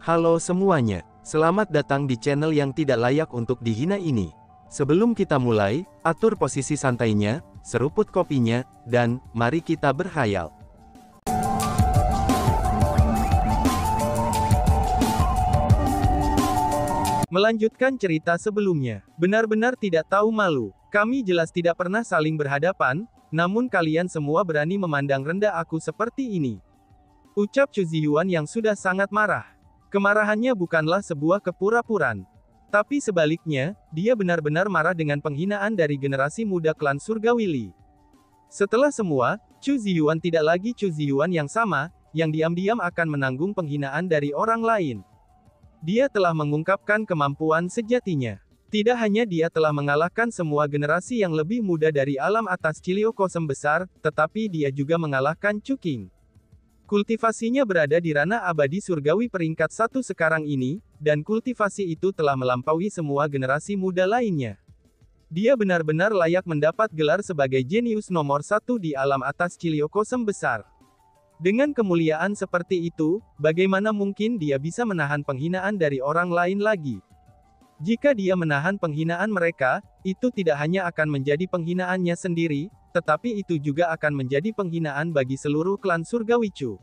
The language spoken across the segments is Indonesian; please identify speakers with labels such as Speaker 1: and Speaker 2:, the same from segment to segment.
Speaker 1: Halo semuanya, selamat datang di channel yang tidak layak untuk dihina ini. Sebelum kita mulai, atur posisi santainya, seruput kopinya, dan mari kita berkhayal. Melanjutkan cerita sebelumnya, benar-benar tidak tahu malu. Kami jelas tidak pernah saling berhadapan, namun kalian semua berani memandang rendah aku seperti ini. Ucap Chu Ziyuan yang sudah sangat marah. Kemarahannya bukanlah sebuah kepura-puraan. Tapi sebaliknya, dia benar-benar marah dengan penghinaan dari generasi muda klan Surgawi Li. Setelah semua, Chu Ziyuan tidak lagi Chu Ziyuan yang sama, yang diam-diam akan menanggung penghinaan dari orang lain. Dia telah mengungkapkan kemampuan sejatinya. Tidak hanya dia telah mengalahkan semua generasi yang lebih muda dari alam atas Cilio Kosem besar, tetapi dia juga mengalahkan Chu King. Kultivasinya berada di ranah abadi surgawi peringkat 1 sekarang ini, dan kultivasi itu telah melampaui semua generasi muda lainnya. Dia benar-benar layak mendapat gelar sebagai jenius nomor 1 di alam atas Cilio Kosem besar. Dengan kemuliaan seperti itu, bagaimana mungkin dia bisa menahan penghinaan dari orang lain lagi? Jika dia menahan penghinaan mereka, itu tidak hanya akan menjadi penghinaannya sendiri, tetapi itu juga akan menjadi penghinaan bagi seluruh klan Surgawi Chu.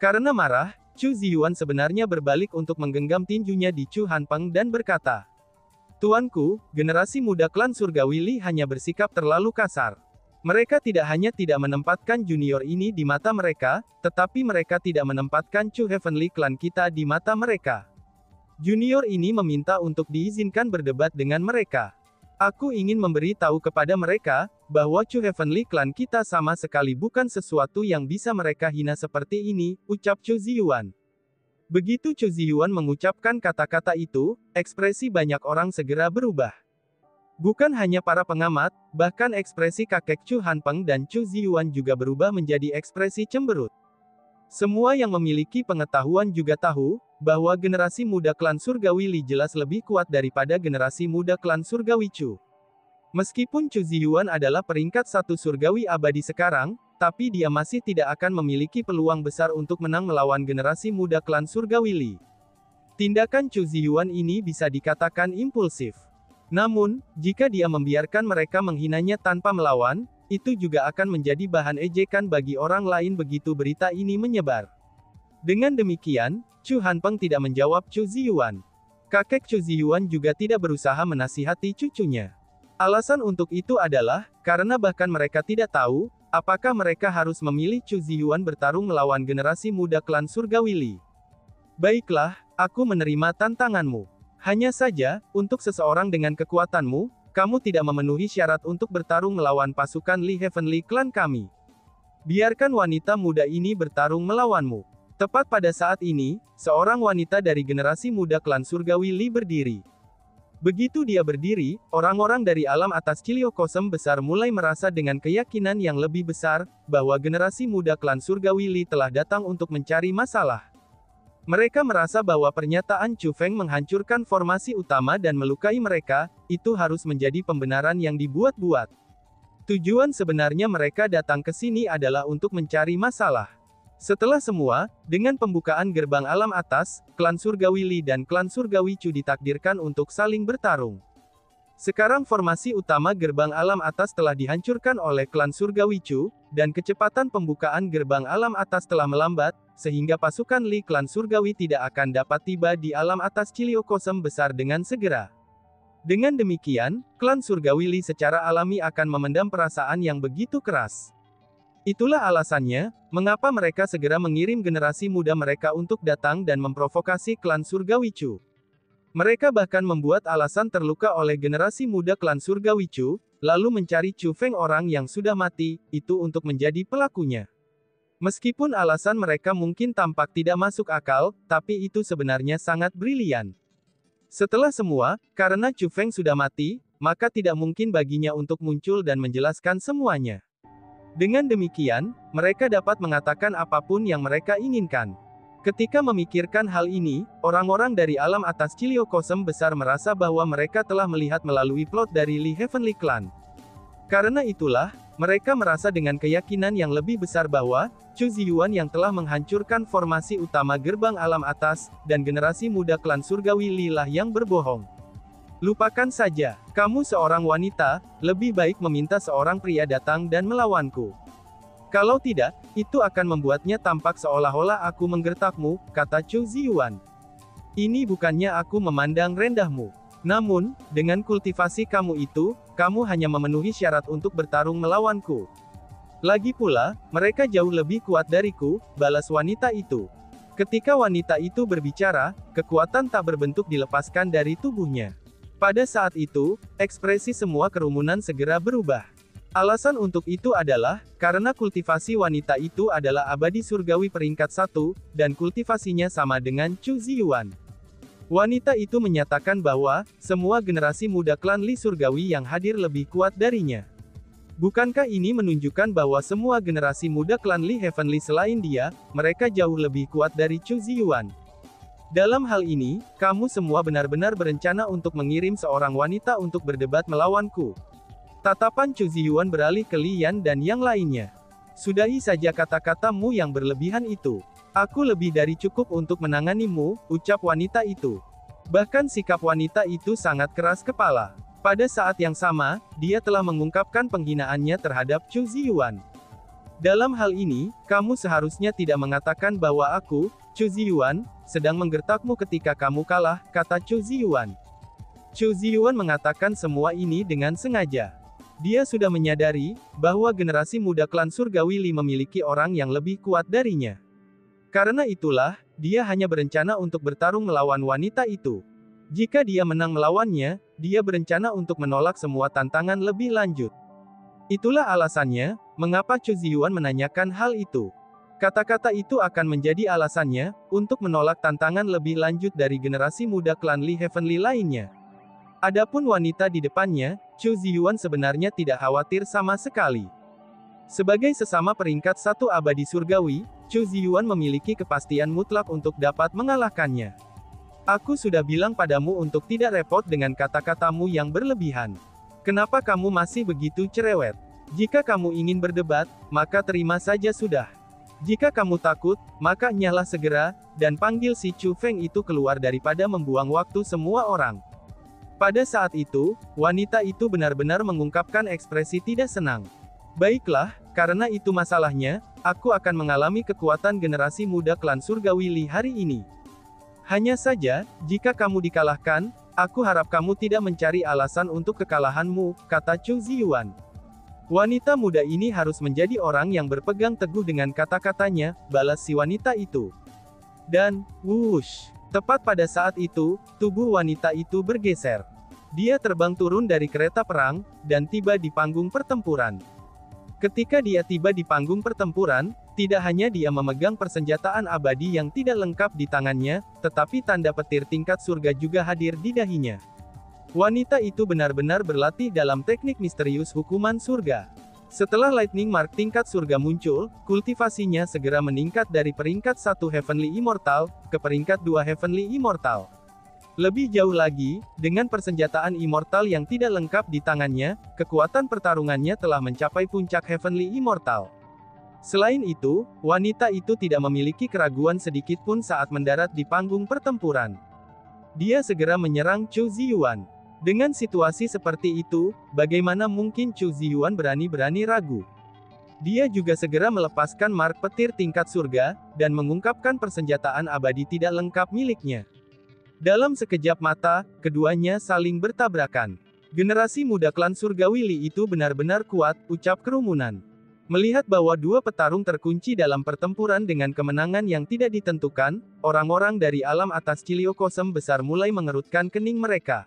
Speaker 1: Karena marah, Chu Ziyuan sebenarnya berbalik untuk menggenggam tinjunya di Chu Hanpeng dan berkata, "Tuanku, generasi muda klan Surgawi Li hanya bersikap terlalu kasar. Mereka tidak hanya tidak menempatkan junior ini di mata mereka, tetapi mereka tidak menempatkan Chu Heavenly Clan kita di mata mereka. Junior ini meminta untuk diizinkan berdebat dengan mereka. Aku ingin memberi tahu kepada mereka, bahwa Chu Heavenly Clan kita sama sekali bukan sesuatu yang bisa mereka hina seperti ini," ucap Chu Ziyuan. Begitu Chu Ziyuan mengucapkan kata-kata itu, ekspresi banyak orang segera berubah. Bukan hanya para pengamat, bahkan ekspresi kakek Chu Hanpeng dan Chu Ziyuan juga berubah menjadi ekspresi cemberut. Semua yang memiliki pengetahuan juga tahu, bahwa generasi muda klan Surgawi Li jelas lebih kuat daripada generasi muda klan Surgawi Chu. Meskipun Chu Ziyuan adalah peringkat 1 surgawi abadi sekarang, tapi dia masih tidak akan memiliki peluang besar untuk menang melawan generasi muda klan Surgawi Li. Tindakan Chu Ziyuan ini bisa dikatakan impulsif. Namun, jika dia membiarkan mereka menghinanya tanpa melawan, itu juga akan menjadi bahan ejekan bagi orang lain begitu berita ini menyebar. Dengan demikian, Chu Hanpeng tidak menjawab Chu Ziyuan. Kakek Chu Ziyuan juga tidak berusaha menasihati cucunya. Alasan untuk itu adalah, karena bahkan mereka tidak tahu, apakah mereka harus memilih Chu Ziyuan bertarung melawan generasi muda klan Surgawi Li. "Baiklah, aku menerima tantanganmu. Hanya saja, untuk seseorang dengan kekuatanmu, kamu tidak memenuhi syarat untuk bertarung melawan pasukan Li Heavenly Clan kami. Biarkan wanita muda ini bertarung melawanmu." Tepat pada saat ini, seorang wanita dari generasi muda klan Surgawi Li berdiri. Begitu dia berdiri, orang-orang dari alam atas Cilio Kosem besar mulai merasa dengan keyakinan yang lebih besar, bahwa generasi muda klan Surgawi Li telah datang untuk mencari masalah. Mereka merasa bahwa pernyataan Chu Feng menghancurkan formasi utama dan melukai mereka, itu harus menjadi pembenaran yang dibuat-buat. Tujuan sebenarnya mereka datang ke sini adalah untuk mencari masalah. Setelah semua, dengan pembukaan gerbang alam atas, klan Surgawi Li dan klan Surgawi Chu ditakdirkan untuk saling bertarung. Sekarang formasi utama gerbang alam atas telah dihancurkan oleh klan Surgawi Chu, dan kecepatan pembukaan gerbang alam atas telah melambat, sehingga pasukan Li klan Surgawi tidak akan dapat tiba di alam atas Cilio Kosem besar dengan segera. Dengan demikian, klan Surgawi Li secara alami akan memendam perasaan yang begitu keras. Itulah alasannya, mengapa mereka segera mengirim generasi muda mereka untuk datang dan memprovokasi klan Surgawi Chu. Mereka bahkan membuat alasan terluka oleh generasi muda klan Surgawi Chu, lalu mencari Chu Feng orang yang sudah mati, itu untuk menjadi pelakunya. Meskipun alasan mereka mungkin tampak tidak masuk akal, tapi itu sebenarnya sangat brilian. Setelah semua, karena Chu Feng sudah mati, maka tidak mungkin baginya untuk muncul dan menjelaskan semuanya. Dengan demikian, mereka dapat mengatakan apapun yang mereka inginkan. Ketika memikirkan hal ini, orang-orang dari alam atas Cilio Kosem besar merasa bahwa mereka telah melihat melalui plot dari Li Heavenly Clan. Karena itulah, mereka merasa dengan keyakinan yang lebih besar bahwa, Chu Ziyuan yang telah menghancurkan formasi utama gerbang alam atas, dan generasi muda klan surgawi Li lah yang berbohong. Lupakan saja, kamu seorang wanita, lebih baik meminta seorang pria datang dan melawanku. Kalau tidak, itu akan membuatnya tampak seolah-olah aku menggertakmu, kata Chu Ziyuan. Ini bukannya aku memandang rendahmu. Namun, dengan kultivasi kamu itu, kamu hanya memenuhi syarat untuk bertarung melawanku. Lagi pula, mereka jauh lebih kuat dariku, balas wanita itu. Ketika wanita itu berbicara, kekuatan tak berbentuk dilepaskan dari tubuhnya. Pada saat itu, ekspresi semua kerumunan segera berubah. Alasan untuk itu adalah, karena kultivasi wanita itu adalah abadi surgawi peringkat 1, dan kultivasinya sama dengan Chu Ziyuan. Wanita itu menyatakan bahwa, semua generasi muda klan Li surgawi yang hadir lebih kuat darinya. Bukankah ini menunjukkan bahwa semua generasi muda klan Li Heavenly selain dia, mereka jauh lebih kuat dari Chu Ziyuan? Dalam hal ini, kamu semua benar-benar berencana untuk mengirim seorang wanita untuk berdebat melawanku. Tatapan Chu Ziyuan beralih ke Li Yan dan yang lainnya. Sudahi saja kata-katamu yang berlebihan itu. Aku lebih dari cukup untuk menanganimu, ucap wanita itu. Bahkan sikap wanita itu sangat keras kepala. Pada saat yang sama, dia telah mengungkapkan penghinaannya terhadap Chu Ziyuan. Dalam hal ini, kamu seharusnya tidak mengatakan bahwa aku, Chu Ziyuan, sedang menggertakmu ketika kamu kalah, kata Chu Ziyuan. Chu Ziyuan mengatakan semua ini dengan sengaja. Dia sudah menyadari, bahwa generasi muda klan surgawi Li memiliki orang yang lebih kuat darinya. Karena itulah, dia hanya berencana untuk bertarung melawan wanita itu. Jika dia menang melawannya, dia berencana untuk menolak semua tantangan lebih lanjut. Itulah alasannya, mengapa Chu Ziyuan menanyakan hal itu. Kata-kata itu akan menjadi alasannya, untuk menolak tantangan lebih lanjut dari generasi muda klan Li Heavenly lainnya. Adapun wanita di depannya, Chu Ziyuan sebenarnya tidak khawatir sama sekali. Sebagai sesama peringkat 1 abadi surgawi, Chu Ziyuan memiliki kepastian mutlak untuk dapat mengalahkannya. Aku sudah bilang padamu untuk tidak repot dengan kata-katamu yang berlebihan. Kenapa kamu masih begitu cerewet? Jika kamu ingin berdebat, maka terima saja sudah. Jika kamu takut, maka nyahlah segera, dan panggil si Chu Feng itu keluar daripada membuang waktu semua orang. Pada saat itu, wanita itu benar-benar mengungkapkan ekspresi tidak senang. Baiklah, karena itu masalahnya, aku akan mengalami kekuatan generasi muda klan surgawi Li hari ini. Hanya saja, jika kamu dikalahkan, aku harap kamu tidak mencari alasan untuk kekalahanmu, kata Chu Ziyuan. Wanita muda ini harus menjadi orang yang berpegang teguh dengan kata-katanya, balas si wanita itu. Dan, wush, tepat pada saat itu, tubuh wanita itu bergeser. Dia terbang turun dari kereta perang, dan tiba di panggung pertempuran. Ketika dia tiba di panggung pertempuran, tidak hanya dia memegang persenjataan abadi yang tidak lengkap di tangannya, tetapi tanda petir tingkat surga juga hadir di dahinya. Wanita itu benar-benar berlatih dalam teknik misterius hukuman surga. Setelah Lightning Mark tingkat surga muncul, kultivasinya segera meningkat dari peringkat 1 Heavenly Immortal, ke peringkat 2 Heavenly Immortal. Lebih jauh lagi, dengan persenjataan immortal yang tidak lengkap di tangannya, kekuatan pertarungannya telah mencapai puncak Heavenly Immortal. Selain itu, wanita itu tidak memiliki keraguan sedikit pun saat mendarat di panggung pertempuran. Dia segera menyerang Chu Ziyuan. Dengan situasi seperti itu, bagaimana mungkin Chu Ziyuan berani-berani ragu? Dia juga segera melepaskan mark petir tingkat surga, dan mengungkapkan persenjataan abadi tidak lengkap miliknya. Dalam sekejap mata, keduanya saling bertabrakan. Generasi muda klan surgawi Li itu benar-benar kuat, ucap kerumunan. Melihat bahwa dua petarung terkunci dalam pertempuran dengan kemenangan yang tidak ditentukan, orang-orang dari alam atas Ciliocosm besar mulai mengerutkan kening mereka.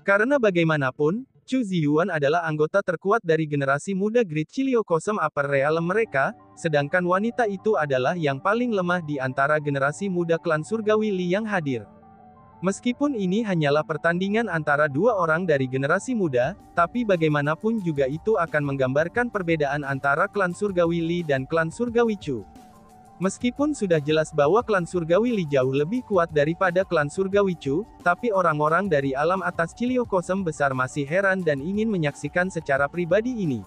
Speaker 1: Karena bagaimanapun, Chu Ziyuan adalah anggota terkuat dari generasi muda Great Ciliocosm Upper Realm mereka, sedangkan wanita itu adalah yang paling lemah di antara generasi muda klan surgawi Li yang hadir. Meskipun ini hanyalah pertandingan antara dua orang dari generasi muda, tapi bagaimanapun juga itu akan menggambarkan perbedaan antara klan surgawi Li dan klan surgawi Chu. Meskipun sudah jelas bahwa klan surgawi Li jauh lebih kuat daripada klan surgawi Chu, tapi orang-orang dari alam atas Ciliokosem besar masih heran dan ingin menyaksikan secara pribadi ini.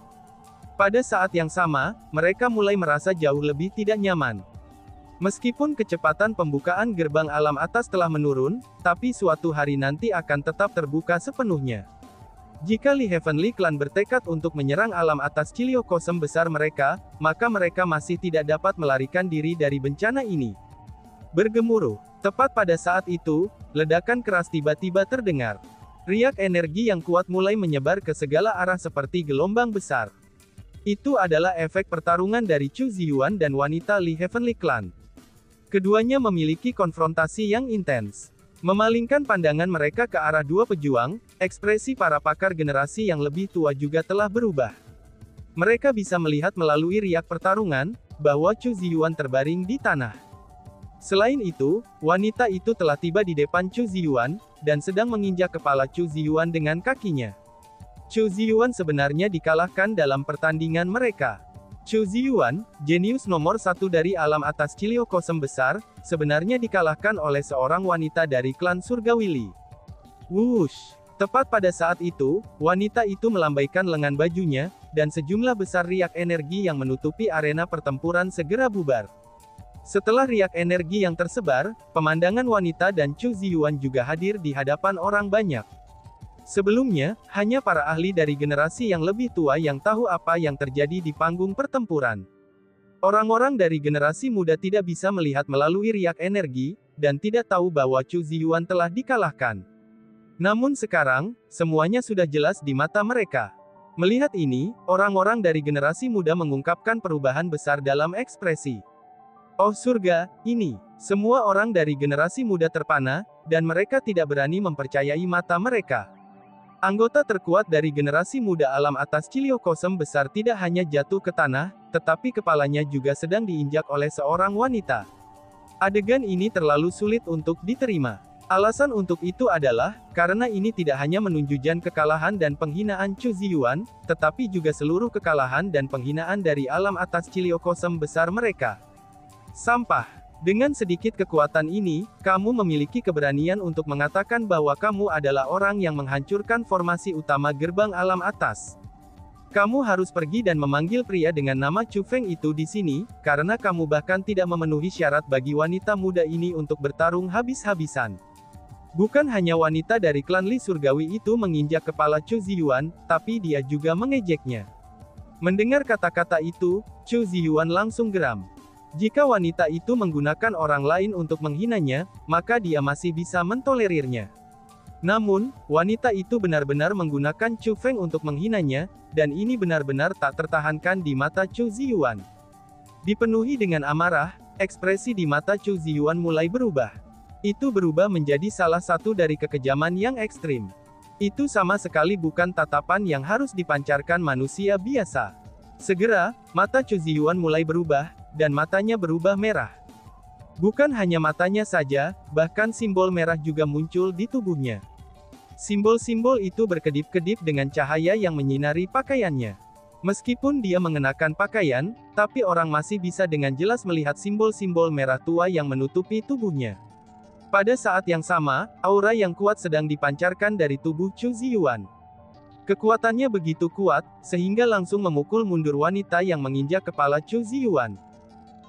Speaker 1: Pada saat yang sama, mereka mulai merasa jauh lebih tidak nyaman. Meskipun kecepatan pembukaan gerbang alam atas telah menurun, tapi suatu hari nanti akan tetap terbuka sepenuhnya. Jika Li Heavenly Clan bertekad untuk menyerang alam atas Ciliokosem besar mereka, maka mereka masih tidak dapat melarikan diri dari bencana ini. Bergemuruh. Tepat pada saat itu, ledakan keras tiba-tiba terdengar. Riak energi yang kuat mulai menyebar ke segala arah seperti gelombang besar. Itu adalah efek pertarungan dari Chu Ziyuan dan wanita Li Heavenly Clan. Keduanya memiliki konfrontasi yang intens. Memalingkan pandangan mereka ke arah dua pejuang, ekspresi para pakar generasi yang lebih tua juga telah berubah. Mereka bisa melihat melalui riak pertarungan, bahwa Chu Ziyuan terbaring di tanah. Selain itu, wanita itu telah tiba di depan Chu Ziyuan, dan sedang menginjak kepala Chu Ziyuan dengan kakinya. Chu Ziyuan sebenarnya dikalahkan dalam pertandingan mereka. Chu Ziyuan, jenius nomor satu dari alam atas Ciliokosem besar, sebenarnya dikalahkan oleh seorang wanita dari klan surgawi Li. Wush! Tepat pada saat itu, wanita itu melambaikan lengan bajunya, dan sejumlah besar riak energi yang menutupi arena pertempuran segera bubar. Setelah riak energi yang tersebar, pemandangan wanita dan Chu Ziyuan juga hadir di hadapan orang banyak. Sebelumnya, hanya para ahli dari generasi yang lebih tua yang tahu apa yang terjadi di panggung pertempuran. Orang-orang dari generasi muda tidak bisa melihat melalui riak energi, dan tidak tahu bahwa Chu Ziyuan telah dikalahkan. Namun sekarang, semuanya sudah jelas di mata mereka. Melihat ini, orang-orang dari generasi muda mengungkapkan perubahan besar dalam ekspresi. Oh surga, ini! Semua orang dari generasi muda terpana, dan mereka tidak berani mempercayai mata mereka. Anggota terkuat dari generasi muda alam atas Ciliokosem besar tidak hanya jatuh ke tanah, tetapi kepalanya juga sedang diinjak oleh seorang wanita. Adegan ini terlalu sulit untuk diterima. Alasan untuk itu adalah, karena ini tidak hanya menunjukkan kekalahan dan penghinaan Chu Ziyuan, tetapi juga seluruh kekalahan dan penghinaan dari alam atas Ciliokosem besar mereka. Sampah. Dengan sedikit kekuatan ini, kamu memiliki keberanian untuk mengatakan bahwa kamu adalah orang yang menghancurkan formasi utama gerbang alam atas. Kamu harus pergi dan memanggil pria dengan nama Chu Feng itu di sini, karena kamu bahkan tidak memenuhi syarat bagi wanita muda ini untuk bertarung habis-habisan. Bukan hanya wanita dari klan Li surgawi itu menginjak kepala Chu Ziyuan, tapi dia juga mengejeknya. Mendengar kata-kata itu, Chu Ziyuan langsung geram. Jika wanita itu menggunakan orang lain untuk menghinanya, maka dia masih bisa mentolerirnya. Namun, wanita itu benar-benar menggunakan Chu Feng untuk menghinanya, dan ini benar-benar tak tertahankan di mata Chu Ziyuan. Dipenuhi dengan amarah, ekspresi di mata Chu Ziyuan mulai berubah. Itu berubah menjadi salah satu dari kekejaman yang ekstrim. Itu sama sekali bukan tatapan yang harus dipancarkan manusia biasa. Segera, mata Chu Ziyuan mulai berubah, dan matanya berubah merah. Bukan hanya matanya saja, bahkan simbol merah juga muncul di tubuhnya. Simbol-simbol itu berkedip-kedip dengan cahaya yang menyinari pakaiannya. Meskipun dia mengenakan pakaian, tapi orang masih bisa dengan jelas melihat simbol-simbol merah tua yang menutupi tubuhnya. Pada saat yang sama, aura yang kuat sedang dipancarkan dari tubuh Chu Ziyuan. Kekuatannya begitu kuat, sehingga langsung memukul mundur wanita yang menginjak kepala Chu Ziyuan.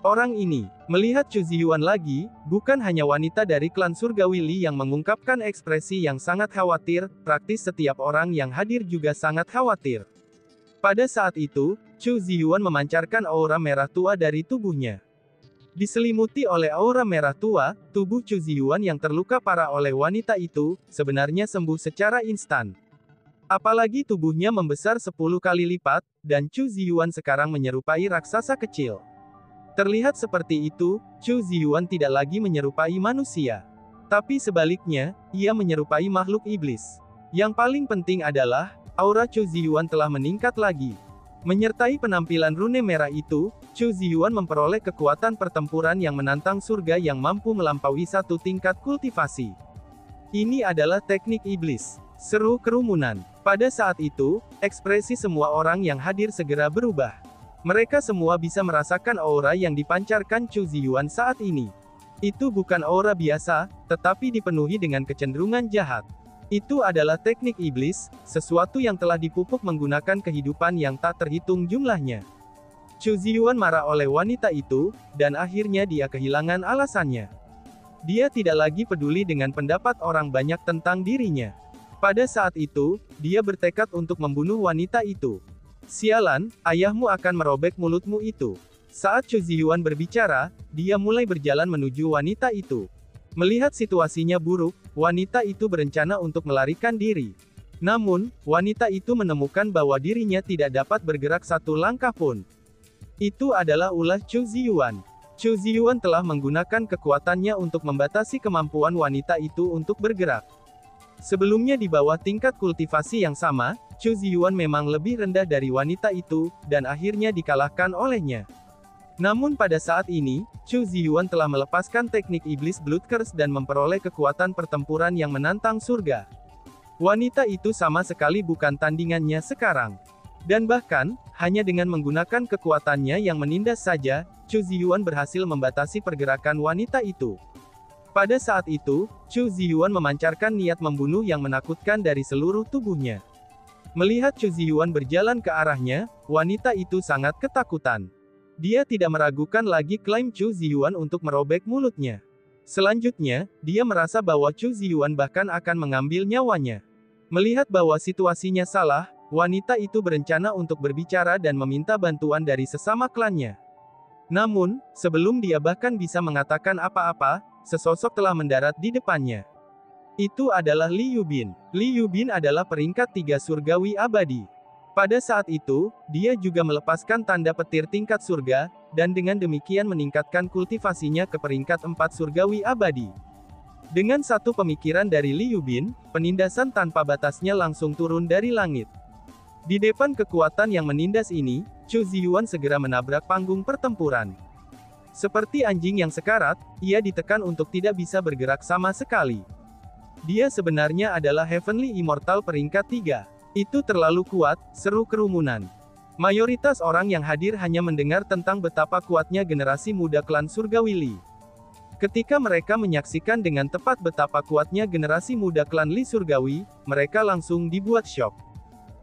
Speaker 1: Orang ini, melihat Chu Ziyuan lagi, bukan hanya wanita dari klan surgawi Li yang mengungkapkan ekspresi yang sangat khawatir, praktis setiap orang yang hadir juga sangat khawatir. Pada saat itu, Chu Ziyuan memancarkan aura merah tua dari tubuhnya. Diselimuti oleh aura merah tua, tubuh Chu Ziyuan yang terluka parah oleh wanita itu, sebenarnya sembuh secara instan. Apalagi tubuhnya membesar 10 kali lipat, dan Chu Ziyuan sekarang menyerupai raksasa kecil. Terlihat seperti itu, Chu Ziyuan tidak lagi menyerupai manusia. Tapi sebaliknya, ia menyerupai makhluk iblis. Yang paling penting adalah, aura Chu Ziyuan telah meningkat lagi. Menyertai penampilan rune merah itu, Chu Ziyuan memperoleh kekuatan pertempuran yang menantang surga yang mampu melampaui satu tingkat kultivasi. Ini adalah teknik iblis. Seru kerumunan. Pada saat itu, ekspresi semua orang yang hadir segera berubah. Mereka semua bisa merasakan aura yang dipancarkan Chu Ziyuan saat ini. Itu bukan aura biasa, tetapi dipenuhi dengan kecenderungan jahat. Itu adalah teknik iblis, sesuatu yang telah dipupuk menggunakan kehidupan yang tak terhitung jumlahnya. Chu Ziyuan marah oleh wanita itu, dan akhirnya dia kehilangan alasannya. Dia tidak lagi peduli dengan pendapat orang banyak tentang dirinya. Pada saat itu, dia bertekad untuk membunuh wanita itu. Sialan, ayahmu akan merobek mulutmu itu. Saat Chu Ziyuan berbicara, dia mulai berjalan menuju wanita itu. Melihat situasinya buruk, wanita itu berencana untuk melarikan diri. Namun, wanita itu menemukan bahwa dirinya tidak dapat bergerak satu langkah pun. Itu adalah ulah Chu Ziyuan. Chu Ziyuan telah menggunakan kekuatannya untuk membatasi kemampuan wanita itu untuk bergerak. Sebelumnya di bawah tingkat kultivasi yang sama, Chu Ziyuan memang lebih rendah dari wanita itu, dan akhirnya dikalahkan olehnya. Namun pada saat ini, Chu Ziyuan telah melepaskan teknik iblis Blood Curse dan memperoleh kekuatan pertempuran yang menantang surga. Wanita itu sama sekali bukan tandingannya sekarang. Dan bahkan, hanya dengan menggunakan kekuatannya yang menindas saja, Chu Ziyuan berhasil membatasi pergerakan wanita itu. Pada saat itu, Chu Ziyuan memancarkan niat membunuh yang menakutkan dari seluruh tubuhnya. Melihat Chu Ziyuan berjalan ke arahnya, wanita itu sangat ketakutan. Dia tidak meragukan lagi klaim Chu Ziyuan untuk merobek mulutnya. Selanjutnya, dia merasa bahwa Chu Ziyuan bahkan akan mengambil nyawanya. Melihat bahwa situasinya salah, wanita itu berencana untuk berbicara dan meminta bantuan dari sesama klannya. Namun, sebelum dia bahkan bisa mengatakan apa-apa, sesosok telah mendarat di depannya. Itu adalah Li Yubin. Li Yubin adalah peringkat 3 surgawi abadi. Pada saat itu, dia juga melepaskan tanda petir tingkat surga, dan dengan demikian meningkatkan kultivasinya ke peringkat 4 surgawi abadi. Dengan satu pemikiran dari Li Yubin, penindasan tanpa batasnya langsung turun dari langit. Di depan kekuatan yang menindas ini, Chu Ziyuan segera menabrak panggung pertempuran. Seperti anjing yang sekarat, ia ditekan untuk tidak bisa bergerak sama sekali. Dia sebenarnya adalah Heavenly Immortal peringkat 3. Itu terlalu kuat, seru kerumunan. Mayoritas orang yang hadir hanya mendengar tentang betapa kuatnya generasi muda klan Surgawi Li. Ketika mereka menyaksikan dengan tepat betapa kuatnya generasi muda klan Li Surgawi, mereka langsung dibuat syok.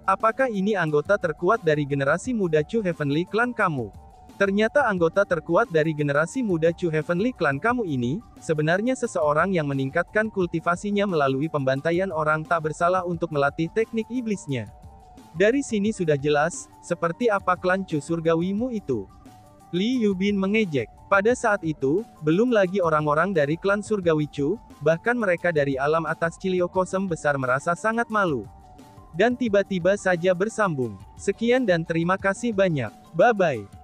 Speaker 1: Apakah ini anggota terkuat dari generasi muda Chu Heavenly Clan kamu? Ternyata anggota terkuat dari generasi muda Chu Heavenly Clan kamu ini, sebenarnya seseorang yang meningkatkan kultivasinya melalui pembantaian orang tak bersalah untuk melatih teknik iblisnya. Dari sini sudah jelas, seperti apa klan Chu surgawimu itu. Li Yubin mengejek. Pada saat itu, belum lagi orang-orang dari klan surgawi Chu, bahkan mereka dari alam atas Ciliokosem besar merasa sangat malu. Dan tiba-tiba saja bersambung. Sekian dan terima kasih banyak. Bye-bye.